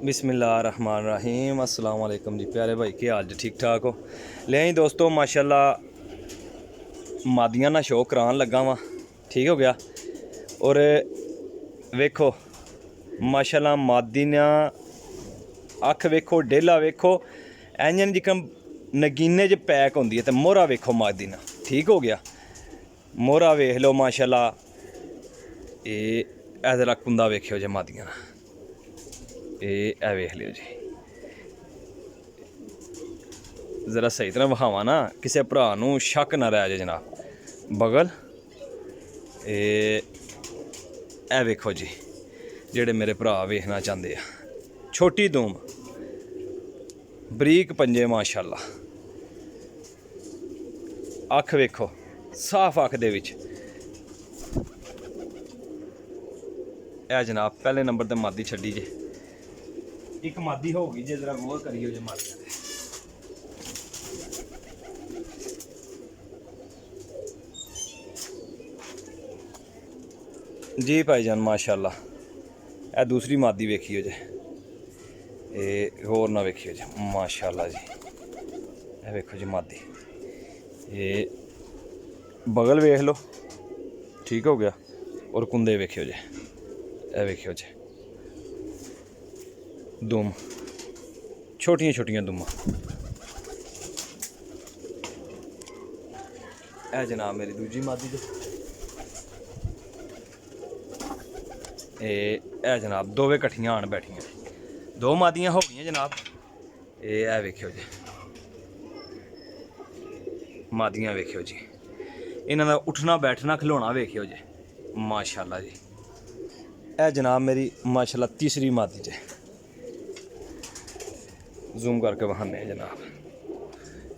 बिस्मिल्लाहिर्रहमानिर्रहीम अस्सलाम वालेकुम जी प्यारे भाई, क्या हाल जी? ठीक ठाक हो? ले आई दोस्तों माशाल्लाह मादियां ना शो करान लगा वा, ठीक हो गया। और वेखो माशाल्लाह मादियां अख वेखो, डेला वेखो, इंजन जिकन नगीने च पैक होंदी है। तो मोहरा वेखो मादियां, ठीक हो गया। मोहरा वेख लो माशाल्लाह, ये ऐदरा कुंदा वेखियो जे मादियां दा, ये वेख लियो जी। ज़रा सही तरह विखावा ना, किसी भरा नूं शक ना रह जाए जनाब। बगल ए वेखो जी, जेड़े मेरे भरा वेखना चाहते हैं। छोटी दूम, बरीक पंजे माशाल्लाह। अख वेखो, साफ अख दे विच। ए जनाब पहले नंबर ते मादी छड्डी जे, एक मादी होगी जे, जरा गौर करियो जे मादियां दे। जी भाईजान माशाल्लाह, ए दूसरी मादी वेखियो जे, ये होर ना वेखियो जे माशाल्लाह जी। ए वेखो जी मादी, ये बगल वेख लो, ठीक हो गया। और कुंदे वेखियो जे, ए वेखियो जे दुम, छोटियां छोटियां दुमा। ए जनाब मेरी दूजी मादी जे, ए जनाब दोवें कट्ठियां आन बैठियां, दो मादियां हो गई जनाब। ए वेखियो जी मादियां वेखियो जी, इन्हां दा उठना बैठना खिलौना वेखियो जी माशाल्लाह जी। ए जनाब मेरी माशाल्लाह तीसरी मादी जे, जूम करके बखाने जनाब।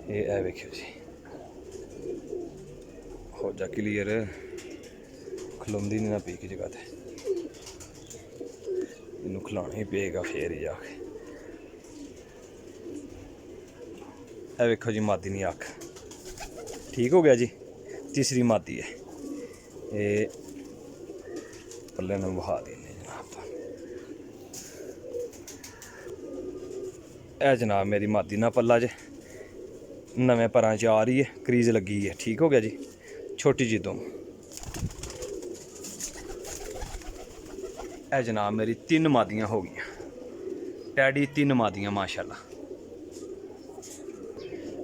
ए वेखियो जी, हो जा क्लीयर, खलोंदी नहीं ना पी की जगह ते, इनू खिलाना ही पेगा फिर ही जाके। ए वेखो जी मादी नी अख, ठीक हो गया जी। तीसरी मादी है, ये पल्ले में बहा देने जनाब। ए जनाब मेरी मादी ना पल्ला जे, नवें परां च आ रही है, क्रीज लगी है, ठीक हो गया जी। छोटी जी दुम। ए जनाब मेरी तीन मादियां हो गई, टैडी तीन मादियां माशाल्लाह।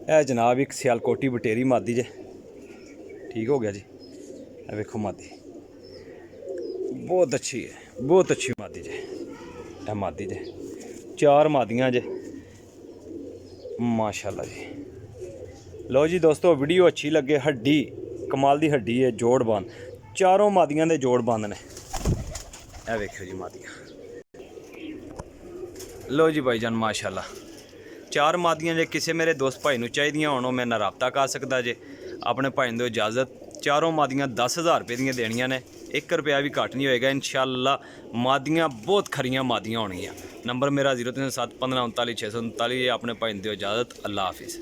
ए जनाब एक सियालकोटी बटेरी मादी जे, ठीक हो गया जी। ए वेखो मादी बहुत अच्छी है, बहुत अच्छी मादी जे। ए मादी जे, चार मादियां जे माशाल्लाह जी। लो जी दोस्तों, वीडियो अच्छी लगे, हड्डी कमाल दी हड्डी है, जोड़ बंद, चारों मादियां दे जोड़ बंद ने। ए वेखियो जी मादियां, लो जी भाईजान माशाल्लाह। चार मादियां जे किसी मेरे दोस्त भाई नूं चाहिदियां होण, मेरे नाल राबता कर सकदा जे। अपने भाई दो इजाजत। चारों मादियां 10,000 रुपये दियां देनियां ने, 1 रुपया भी घट नहीं होएगा इंशाअल्लाह। मादियां बहुत खरियां मादियां होणगियां। नंबर मेरा 0371 1539 639। अपने भाई दो इजाजत, अल्लाह हाफिज़।